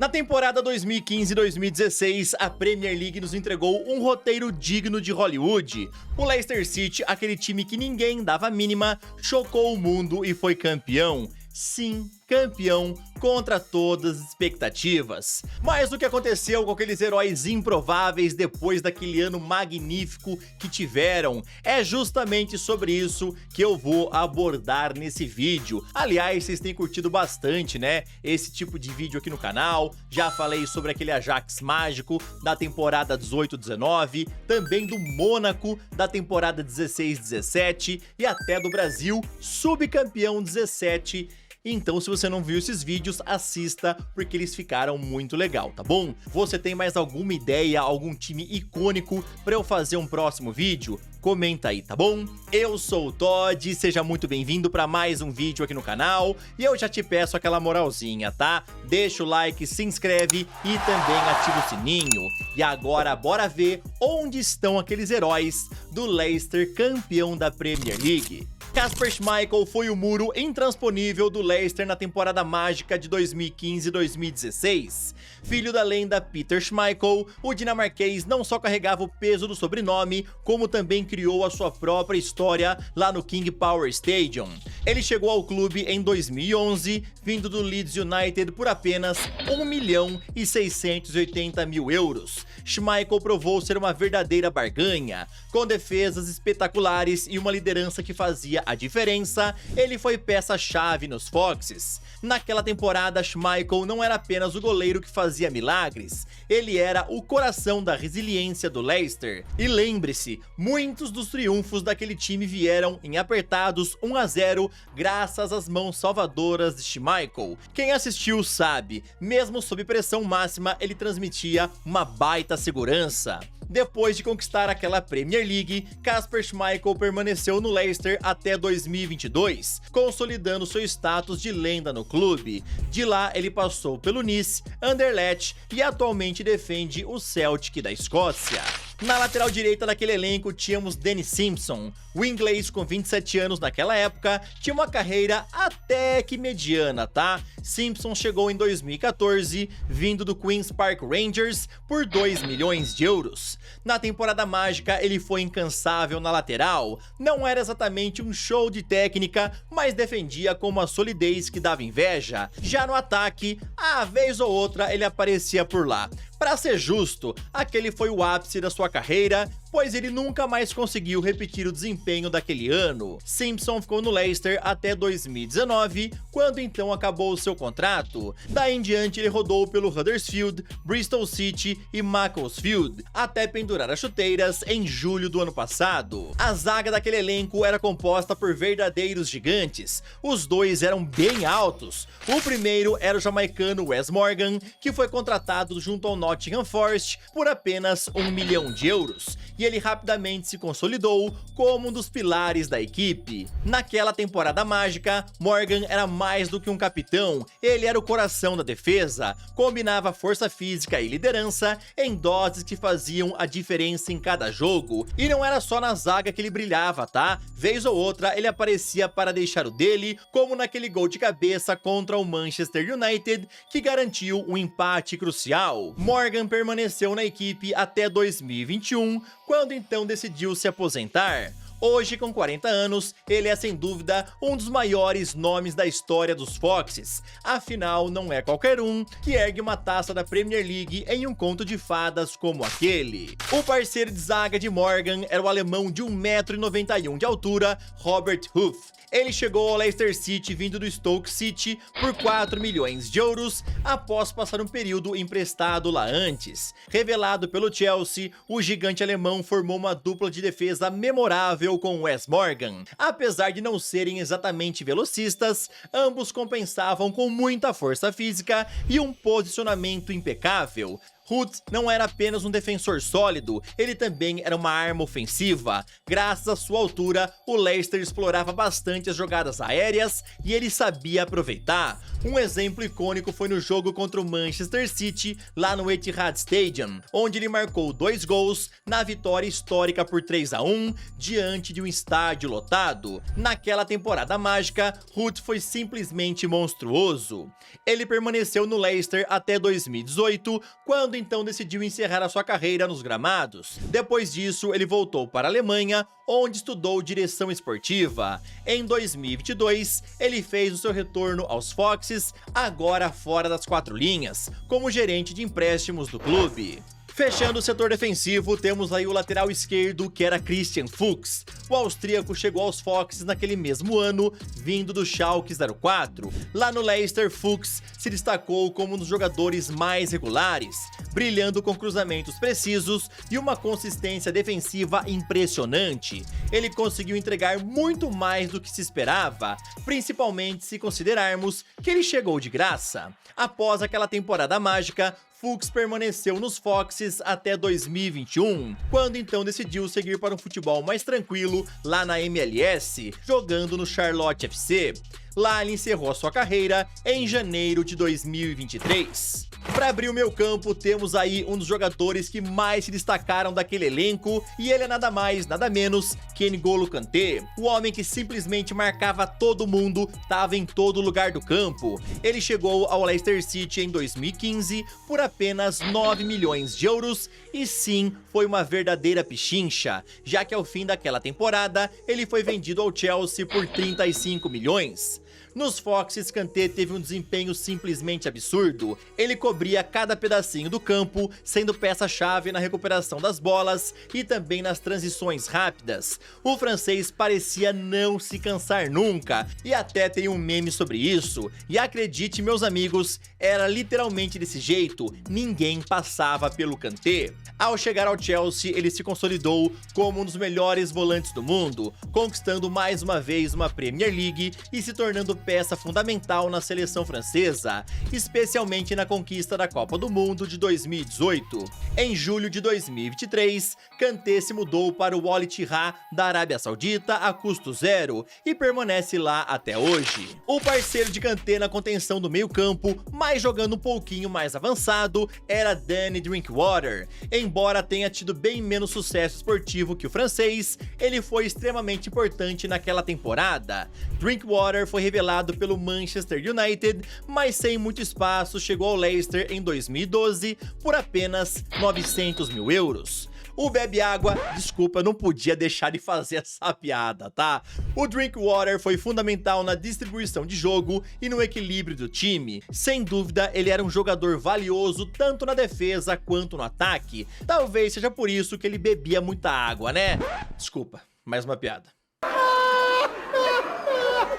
Na temporada 2015-2016, a Premier League nos entregou um roteiro digno de Hollywood. O Leicester City, aquele time que ninguém dava a mínima, chocou o mundo e foi campeão. Sim, campeão contra todas as expectativas. Mas o que aconteceu com aqueles heróis improváveis depois daquele ano magnífico que tiveram? É justamente sobre isso que eu vou abordar nesse vídeo. Aliás, vocês têm curtido bastante, né? Esse tipo de vídeo aqui no canal. Já falei sobre aquele Ajax mágico da temporada 18-19, também do Mônaco da temporada 16-17 e até do Brasil, subcampeão 17. Então, se você não viu esses vídeos, assista, porque eles ficaram muito legal, tá bom? Você tem mais alguma ideia, algum time icônico pra eu fazer um próximo vídeo? Comenta aí, tá bom? Eu sou o Todd, seja muito bem-vindo pra mais um vídeo aqui no canal, e eu já te peço aquela moralzinha, tá? Deixa o like, se inscreve e também ativa o sininho. E agora, bora ver onde estão aqueles heróis do Leicester campeão da Premier League. Kasper Schmeichel foi o muro intransponível do Leicester na temporada mágica de 2015-2016. Filho da lenda Peter Schmeichel, o dinamarquês não só carregava o peso do sobrenome, como também criou a sua própria história lá no King Power Stadium. Ele chegou ao clube em 2011, vindo do Leeds United por apenas 1.680.000 euros. Schmeichel provou ser uma verdadeira barganha. Com defesas espetaculares e uma liderança que fazia a diferença, ele foi peça-chave nos Foxes. Naquela temporada, Schmeichel não era apenas o goleiro que fazia milagres, ele era o coração da resiliência do Leicester. E lembre-se, muitos dos triunfos daquele time vieram em apertados 1-0 graças às mãos salvadoras de Schmeichel. Quem assistiu sabe, mesmo sob pressão máxima, ele transmitia uma baita segurança. Depois de conquistar aquela Premier League, Kasper Schmeichel permaneceu no Leicester até 2022, consolidando seu status de lenda no clube. De lá, ele passou pelo Nice, Anderlecht e atualmente defende o Celtic da Escócia. Na lateral direita daquele elenco tínhamos Danny Simpson. O inglês, com 27 anos naquela época, tinha uma carreira até que mediana, tá? Simpson chegou em 2014, vindo do Queen's Park Rangers por 2 milhões de euros. Na temporada mágica, ele foi incansável na lateral. Não era exatamente um show de técnica, mas defendia com uma solidez que dava inveja. Já no ataque, a vez ou outra ele aparecia por lá. Pra ser justo, aquele foi o ápice da sua carreira, pois ele nunca mais conseguiu repetir o desempenho daquele ano. Simpson ficou no Leicester até 2019, quando então acabou seu contrato. Daí em diante ele rodou pelo Huddersfield, Bristol City e Macclesfield, até pendurar as chuteiras em julho do ano passado. A zaga daquele elenco era composta por verdadeiros gigantes. Os dois eram bem altos. O primeiro era o jamaicano Wes Morgan, que foi contratado junto ao Nottingham Forest por apenas 1 milhão de euros, e ele rapidamente se consolidou como um dos pilares da equipe. Naquela temporada mágica, Morgan era mais do que um capitão, ele era o coração da defesa, combinava força física e liderança em doses que faziam a diferença em cada jogo, e não era só na zaga que ele brilhava, tá? Vez ou outra ele aparecia para deixar o dele, como naquele gol de cabeça contra o Manchester United, que garantiu um empate crucial. Morgan permaneceu na equipe até 2021, quando então decidiu se aposentar. Hoje, com 40 anos, ele é sem dúvida um dos maiores nomes da história dos Foxes. Afinal, não é qualquer um que ergue uma taça da Premier League em um conto de fadas como aquele. O parceiro de zaga de Morgan era o alemão de 1,91 m de altura, Robert Huth. Ele chegou ao Leicester City vindo do Stoke City por 4 milhões de euros após passar um período emprestado lá antes. Revelado pelo Chelsea, o gigante alemão formou uma dupla de defesa memorável com Wes Morgan. Apesar de não serem exatamente velocistas, ambos compensavam com muita força física e um posicionamento impecável. Hood não era apenas um defensor sólido, ele também era uma arma ofensiva. Graças à sua altura, o Leicester explorava bastante as jogadas aéreas e ele sabia aproveitar. Um exemplo icônico foi no jogo contra o Manchester City, lá no Etihad Stadium, onde ele marcou 2 gols na vitória histórica por 3-1 diante de um estádio lotado. Naquela temporada mágica, Hood foi simplesmente monstruoso. Ele permaneceu no Leicester até 2018, quando então decidiu encerrar a sua carreira nos gramados. Depois disso, ele voltou para a Alemanha, onde estudou direção esportiva. Em 2022, ele fez o seu retorno aos Foxes, agora fora das 4 linhas, como gerente de empréstimos do clube. Fechando o setor defensivo, temos aí o lateral esquerdo, que era Christian Fuchs. O austríaco chegou aos Foxes naquele mesmo ano, vindo do Schalke 04. Lá no Leicester, Fuchs se destacou como um dos jogadores mais regulares, brilhando com cruzamentos precisos e uma consistência defensiva impressionante. Ele conseguiu entregar muito mais do que se esperava, principalmente se considerarmos que ele chegou de graça. Após aquela temporada mágica, Fuchs permaneceu nos Foxes até 2021, quando então decidiu seguir para um futebol mais tranquilo lá na MLS, jogando no Charlotte FC. Lá ele encerrou a sua carreira em janeiro de 2023. Para abrir o meio campo, temos aí um dos jogadores que mais se destacaram daquele elenco, e ele é nada mais, nada menos que N'Golo Kanté, o homem que simplesmente marcava todo mundo, estava em todo lugar do campo. Ele chegou ao Leicester City em 2015 por apenas 9 milhões de euros, e sim, foi uma verdadeira pichincha, já que ao fim daquela temporada, ele foi vendido ao Chelsea por 35 milhões. Nos Foxes, Kanté teve um desempenho simplesmente absurdo. Ele cobria cada pedacinho do campo, sendo peça-chave na recuperação das bolas e também nas transições rápidas. O francês parecia não se cansar nunca, e até tem um meme sobre isso. E acredite, meus amigos, era literalmente desse jeito, ninguém passava pelo Kanté. Ao chegar ao Chelsea, ele se consolidou como um dos melhores volantes do mundo, conquistando mais uma vez uma Premier League e se tornando peça fundamental na seleção francesa, especialmente na conquista da Copa do Mundo de 2018. Em julho de 2023, Kanté se mudou para o Al Ittihad da Arábia Saudita a custo zero e permanece lá até hoje. O parceiro de Kanté na contenção do meio-campo, mas jogando um pouquinho mais avançado, era Danny Drinkwater. Embora tenha tido bem menos sucesso esportivo que o francês, ele foi extremamente importante naquela temporada. Drinkwater foi revelado pelo Manchester United, mas sem muito espaço chegou ao Leicester em 2012 por apenas 900 mil euros. O Bebe Água, desculpa, não podia deixar de fazer essa piada, tá? O Drinkwater foi fundamental na distribuição de jogo e no equilíbrio do time. Sem dúvida, ele era um jogador valioso tanto na defesa quanto no ataque. Talvez seja por isso que ele bebia muita água, né? Desculpa, mais uma piada.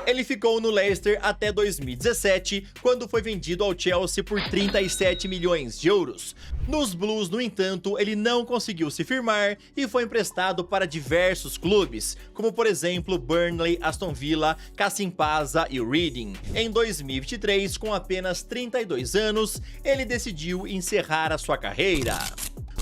Ele ficou no Leicester até 2017, quando foi vendido ao Chelsea por 37 milhões de euros. Nos Blues, no entanto, ele não conseguiu se firmar e foi emprestado para diversos clubes, como por exemplo Burnley, Aston Villa, Kasimpasa e Reading. Em 2023, com apenas 32 anos, ele decidiu encerrar a sua carreira.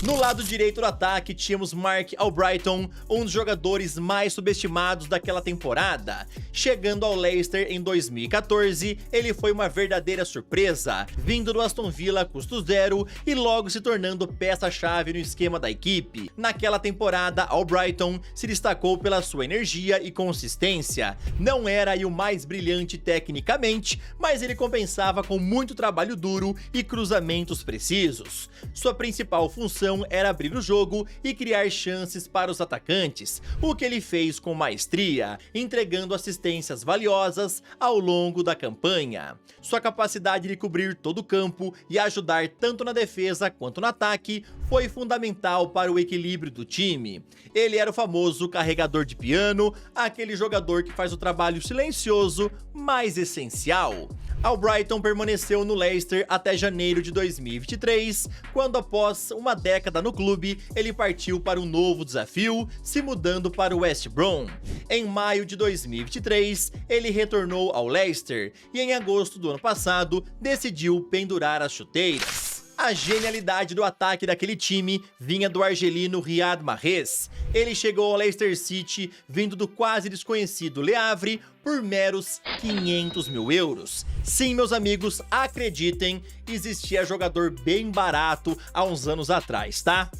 No lado direito do ataque, tínhamos Mark Albrighton, um dos jogadores mais subestimados daquela temporada. Chegando ao Leicester em 2014, ele foi uma verdadeira surpresa, vindo do Aston Villa a custo zero e logo se tornando peça-chave no esquema da equipe. Naquela temporada, Albrighton se destacou pela sua energia e consistência. Não era aí o mais brilhante tecnicamente, mas ele compensava com muito trabalho duro e cruzamentos precisos. Sua principal função era abrir o jogo e criar chances para os atacantes, o que ele fez com maestria, entregando assistências valiosas ao longo da campanha. Sua capacidade de cobrir todo o campo e ajudar tanto na defesa quanto no ataque foi fundamental para o equilíbrio do time. Ele era o famoso carregador de piano, aquele jogador que faz o trabalho silencioso, mas essencial. Albrighton permaneceu no Leicester até janeiro de 2023, quando após uma década no clube, ele partiu para um novo desafio, se mudando para o West Brom. Em maio de 2023, ele retornou ao Leicester e em agosto do ano passado, decidiu pendurar as chuteiras. A genialidade do ataque daquele time vinha do argelino Riyad Mahrez. Ele chegou ao Leicester City vindo do quase desconhecido Le Havre por meros 500 mil euros. Sim, meus amigos, acreditem, existia jogador bem barato há uns anos atrás, tá?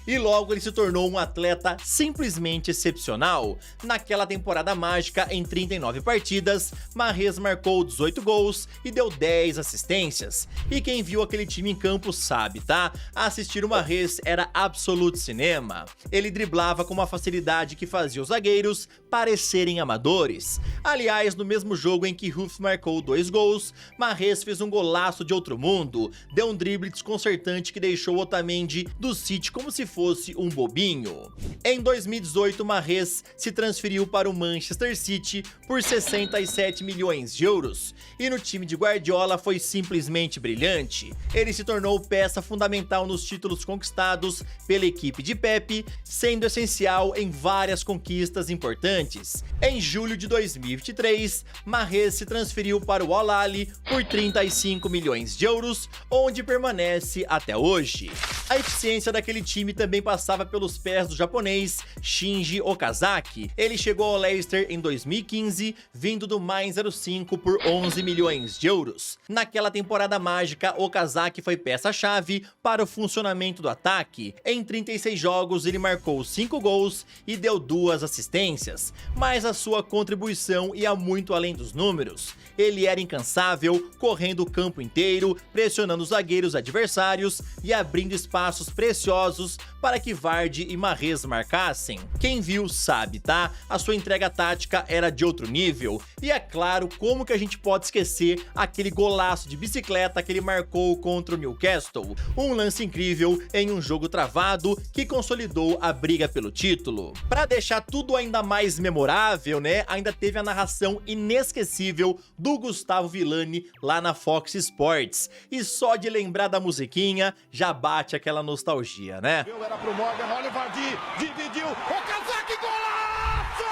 E logo ele se tornou um atleta simplesmente excepcional. Naquela temporada mágica, em 39 partidas, Mahrez marcou 18 gols e deu 10 assistências. E quem viu aquele time em campo sabe, tá? Assistir o Mahrez era absoluto cinema. Ele driblava com uma facilidade que fazia os zagueiros parecerem amadores. Aliás, no mesmo jogo em que Ruth marcou 2 gols, Mahrez fez um golaço de outro mundo. Deu um drible desconcertante que deixou Otamendi do City como se fosse um bobinho. Em 2018, Mahrez se transferiu para o Manchester City por 67 milhões de euros e no time de Guardiola foi simplesmente brilhante. Ele se tornou peça fundamental nos títulos conquistados pela equipe de Pep, sendo essencial em várias conquistas importantes. Em julho de 2023, Mahrez se transferiu para o Al Ahly por 35 milhões de euros, onde permanece até hoje. A eficiência daquele time também passava pelos pés do japonês Shinji Okazaki. Ele chegou ao Leicester em 2015, vindo do Mainz 05 por 11 milhões de euros. Naquela temporada mágica, Okazaki foi peça-chave para o funcionamento do ataque. Em 36 jogos, ele marcou 5 gols e deu 2 assistências, mas a sua contribuição ia muito além dos números. Ele era incansável, correndo o campo inteiro, pressionando os zagueiros adversários e abrindo espaços preciosos para que Vardy e Mahrez marcassem. Quem viu sabe, tá? A sua entrega tática era de outro nível. E é claro, como que a gente pode esquecer aquele golaço de bicicleta que ele marcou contra o Newcastle? Um lance incrível em um jogo travado que consolidou a briga pelo título. Para deixar tudo ainda mais memorável, né? Ainda teve a narração inesquecível do Gustavo Villani lá na Fox Sports. E só de lembrar da musiquinha já bate aquela nostalgia, né? Era pro Morgan, olha o Vardy, dividiu, Okazaki, golaço!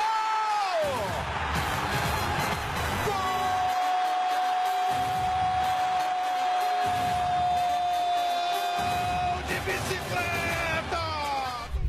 Gol de bicicleta!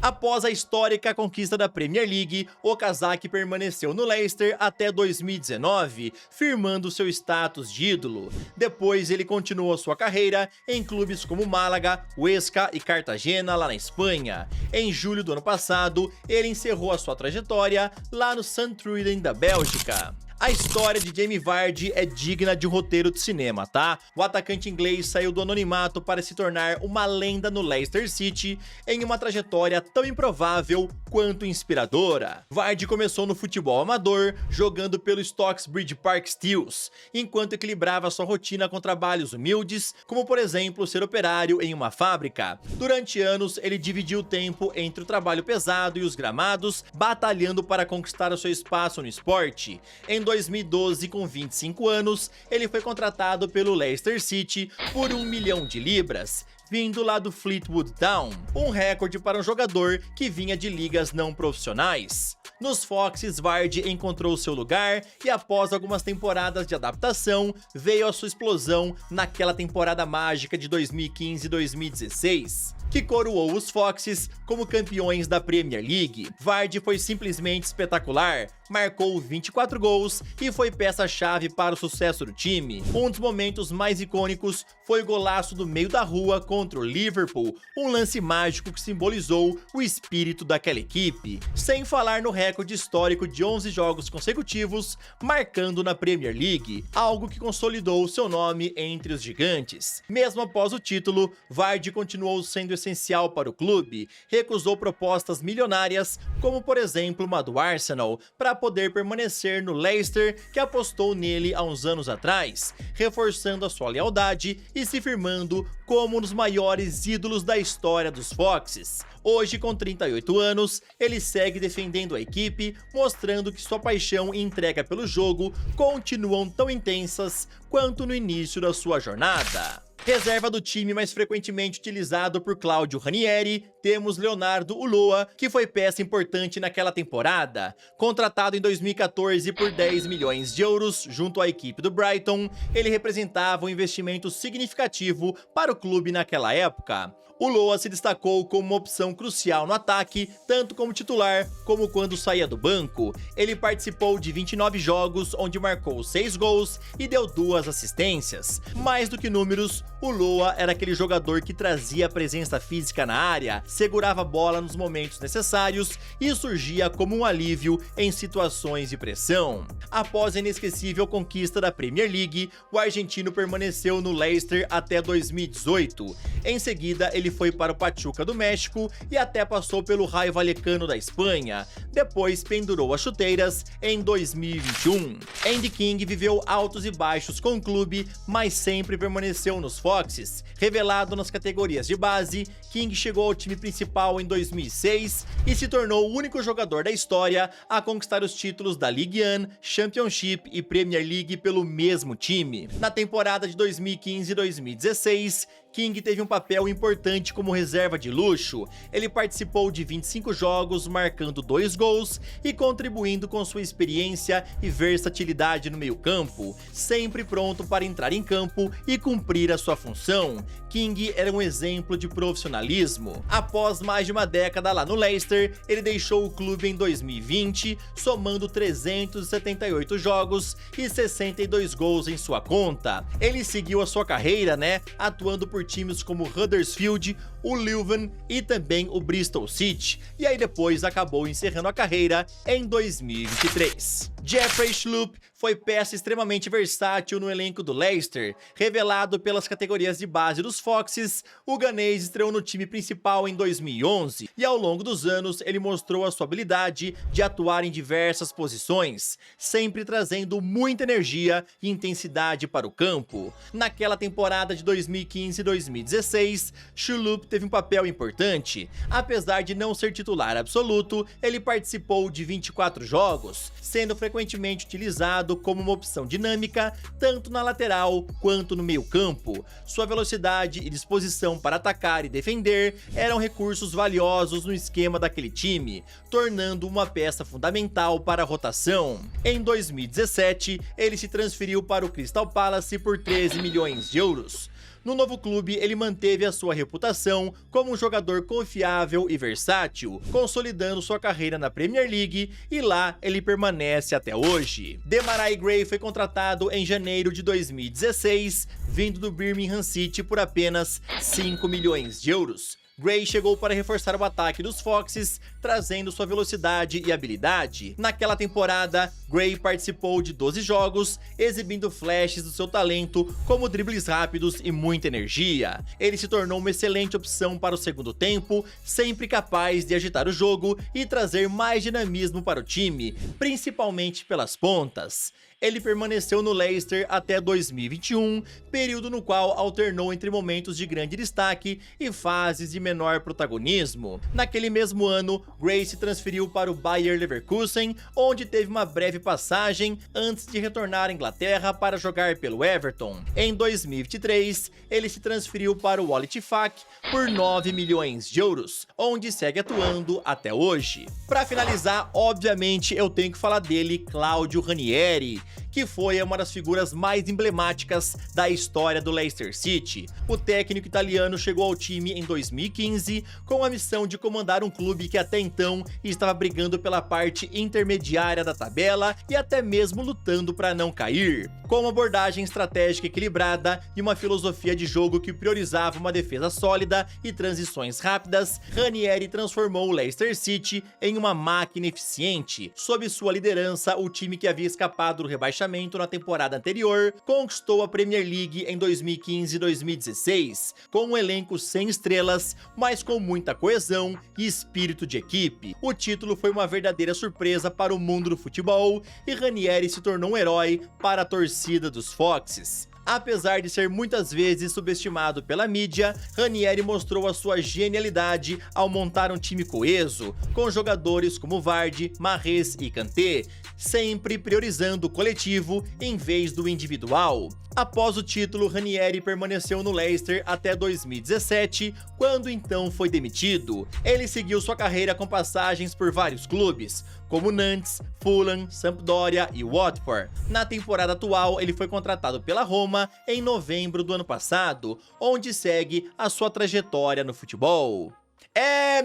Após a histórica conquista da Premier League, Okazaki permaneceu no Leicester até 2019, firmando seu status de ídolo. Depois ele continuou sua carreira em clubes como Málaga, Huesca e Cartagena, lá na Espanha. Em julho do ano passado, ele encerrou a sua trajetória lá no Sint-Truiden da Bélgica. A história de Jamie Vardy é digna de um roteiro de cinema, tá? O atacante inglês saiu do anonimato para se tornar uma lenda no Leicester City em uma trajetória tão improvável quanto inspiradora. Vardy começou no futebol amador, jogando pelo Stocksbridge Park Steels, enquanto equilibrava sua rotina com trabalhos humildes, como por exemplo ser operário em uma fábrica. Durante anos, ele dividiu o tempo entre o trabalho pesado e os gramados, batalhando para conquistar o seu espaço no esporte. Em 2012, com 25 anos, ele foi contratado pelo Leicester City por 1 milhão de libras, vindo lá do Fleetwood Town, um recorde para um jogador que vinha de ligas não profissionais. Nos Foxes, Vardy encontrou seu lugar e após algumas temporadas de adaptação, veio a sua explosão naquela temporada mágica de 2015-2016. Que coroou os Foxes como campeões da Premier League. Vardy foi simplesmente espetacular, marcou 24 gols e foi peça-chave para o sucesso do time. Um dos momentos mais icônicos foi o golaço do meio da rua contra o Liverpool, um lance mágico que simbolizou o espírito daquela equipe. Sem falar no recorde histórico de 11 jogos consecutivos, marcando na Premier League, algo que consolidou seu nome entre os gigantes. Mesmo após o título, Vardy continuou sendo essencial para o clube, recusou propostas milionárias, como por exemplo uma do Arsenal, para poder permanecer no Leicester, que apostou nele há uns anos atrás, reforçando a sua lealdade e se firmando como um dos maiores ídolos da história dos Foxes. Hoje, com 38 anos, ele segue defendendo a equipe, mostrando que sua paixão e entrega pelo jogo continuam tão intensas quanto no início da sua jornada. Reserva do time mais frequentemente utilizado por Claudio Ranieri, temos Leonardo Ulloa, que foi peça importante naquela temporada. Contratado em 2014 por 10 milhões de euros junto à equipe do Brighton, ele representava um investimento significativo para o clube naquela época. Ulloa se destacou como uma opção crucial no ataque, tanto como titular como quando saía do banco. Ele participou de 29 jogos, onde marcou 6 gols e deu 2 assistências. Mais do que números, Ulloa era aquele jogador que trazia presença física na área, segurava a bola nos momentos necessários e surgia como um alívio em situações de pressão. Após a inesquecível conquista da Premier League, o argentino permaneceu no Leicester até 2018. Em seguida, ele foi para o Pachuca do México e até passou pelo Rayo Vallecano da Espanha. Depois pendurou as chuteiras em 2021. Andy King viveu altos e baixos com o clube, mas sempre permaneceu nos Foxes. Revelado nas categorias de base, King chegou ao time principal em 2006 e se tornou o único jogador da história a conquistar os títulos da Ligue 1, Championship e Premier League pelo mesmo time. Na temporada de 2015 e 2016, King teve um papel importante como reserva de luxo. Ele participou de 25 jogos, marcando 2 gols e contribuindo com sua experiência e versatilidade no meio-campo, sempre pronto para entrar em campo e cumprir a sua função. King era um exemplo de profissionalismo. Após mais de uma década lá no Leicester, ele deixou o clube em 2020, somando 378 jogos e 62 gols em sua conta. Ele seguiu a sua carreira, atuando por times como Huddersfield, o Leuven e também o Bristol City, e aí depois acabou encerrando a carreira em 2023. Jeffrey Schlupp foi peça extremamente versátil no elenco do Leicester. Revelado pelas categorias de base dos Foxes, o ganês estreou no time principal em 2011 e ao longo dos anos ele mostrou a sua habilidade de atuar em diversas posições, sempre trazendo muita energia e intensidade para o campo. Naquela temporada de 2015 e 2016, Schlupp teve um papel importante. Apesar de não ser titular absoluto, ele participou de 24 jogos, sendo frequentemente utilizado como uma opção dinâmica, tanto na lateral quanto no meio-campo. Sua velocidade e disposição para atacar e defender eram recursos valiosos no esquema daquele time, tornando uma peça fundamental para a rotação. Em 2017, ele se transferiu para o Crystal Palace por 13 milhões de euros. No novo clube, ele manteve a sua reputação como um jogador confiável e versátil, consolidando sua carreira na Premier League, e lá ele permanece até hoje. Demarai Gray foi contratado em janeiro de 2016, vindo do Birmingham City por apenas 5 milhões de euros. Gray chegou para reforçar o ataque dos Foxes, trazendo sua velocidade e habilidade. Naquela temporada, Gray participou de 12 jogos, exibindo flashes do seu talento, como dribles rápidos e muita energia. Ele se tornou uma excelente opção para o segundo tempo, sempre capaz de agitar o jogo e trazer mais dinamismo para o time, principalmente pelas pontas. Ele permaneceu no Leicester até 2021, período no qual alternou entre momentos de grande destaque e fases de menor protagonismo. Naquele mesmo ano, Gray se transferiu para o Bayer Leverkusen, onde teve uma breve passagem antes de retornar à Inglaterra para jogar pelo Everton. Em 2023, ele se transferiu para o Al Ittihad por 9 milhões de euros, onde segue atuando até hoje. Para finalizar, obviamente eu tenho que falar dele, Claudio Ranieri, que foi uma das figuras mais emblemáticas da história do Leicester City. O técnico italiano chegou ao time em 2015 com a missão de comandar um clube que até então estava brigando pela parte intermediária da tabela e até mesmo lutando para não cair. Com uma abordagem estratégica equilibrada e uma filosofia de jogo que priorizava uma defesa sólida e transições rápidas, Ranieri transformou o Leicester City em uma máquina eficiente. Sob sua liderança, o time que havia escapado do rebaixamento na temporada anterior conquistou a Premier League em 2015 e 2016, com um elenco sem estrelas, mas com muita coesão e espírito de equipe. O título foi uma verdadeira surpresa para o mundo do futebol e Ranieri se tornou um herói para a torcida dos Foxes. Apesar de ser muitas vezes subestimado pela mídia, Ranieri mostrou a sua genialidade ao montar um time coeso, com jogadores como Vardy, Mahrez e Kanté, sempre priorizando o coletivo em vez do individual. Após o título, Ranieri permaneceu no Leicester até 2017, quando então foi demitido. Ele seguiu sua carreira com passagens por vários clubes, como Nantes, Fulham, Sampdoria e Watford. Na temporada atual, ele foi contratado pela Roma em novembro do ano passado, onde segue a sua trajetória no futebol.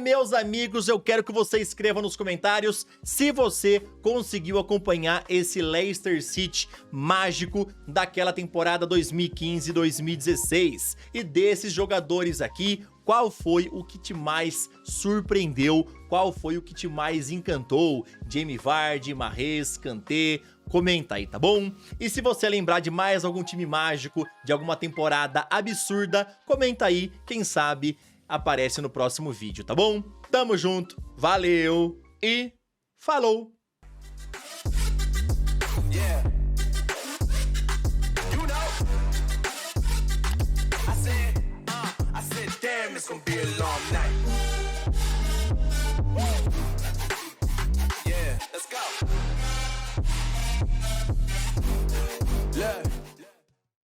Meus amigos, eu quero que você escreva nos comentários se você conseguiu acompanhar esse Leicester City mágico daquela temporada 2015-2016. E desses jogadores aqui, qual foi o que te mais surpreendeu? Qual foi o que te mais encantou? Jamie Vardy, Mahrez, Kanté? Comenta aí, tá bom? E se você lembrar de mais algum time mágico, de alguma temporada absurda, comenta aí, quem sabe aparece no próximo vídeo, tá bom? Tamo junto, valeu e falou! Yeah. You know, I said, damn, it's gonna be a long night.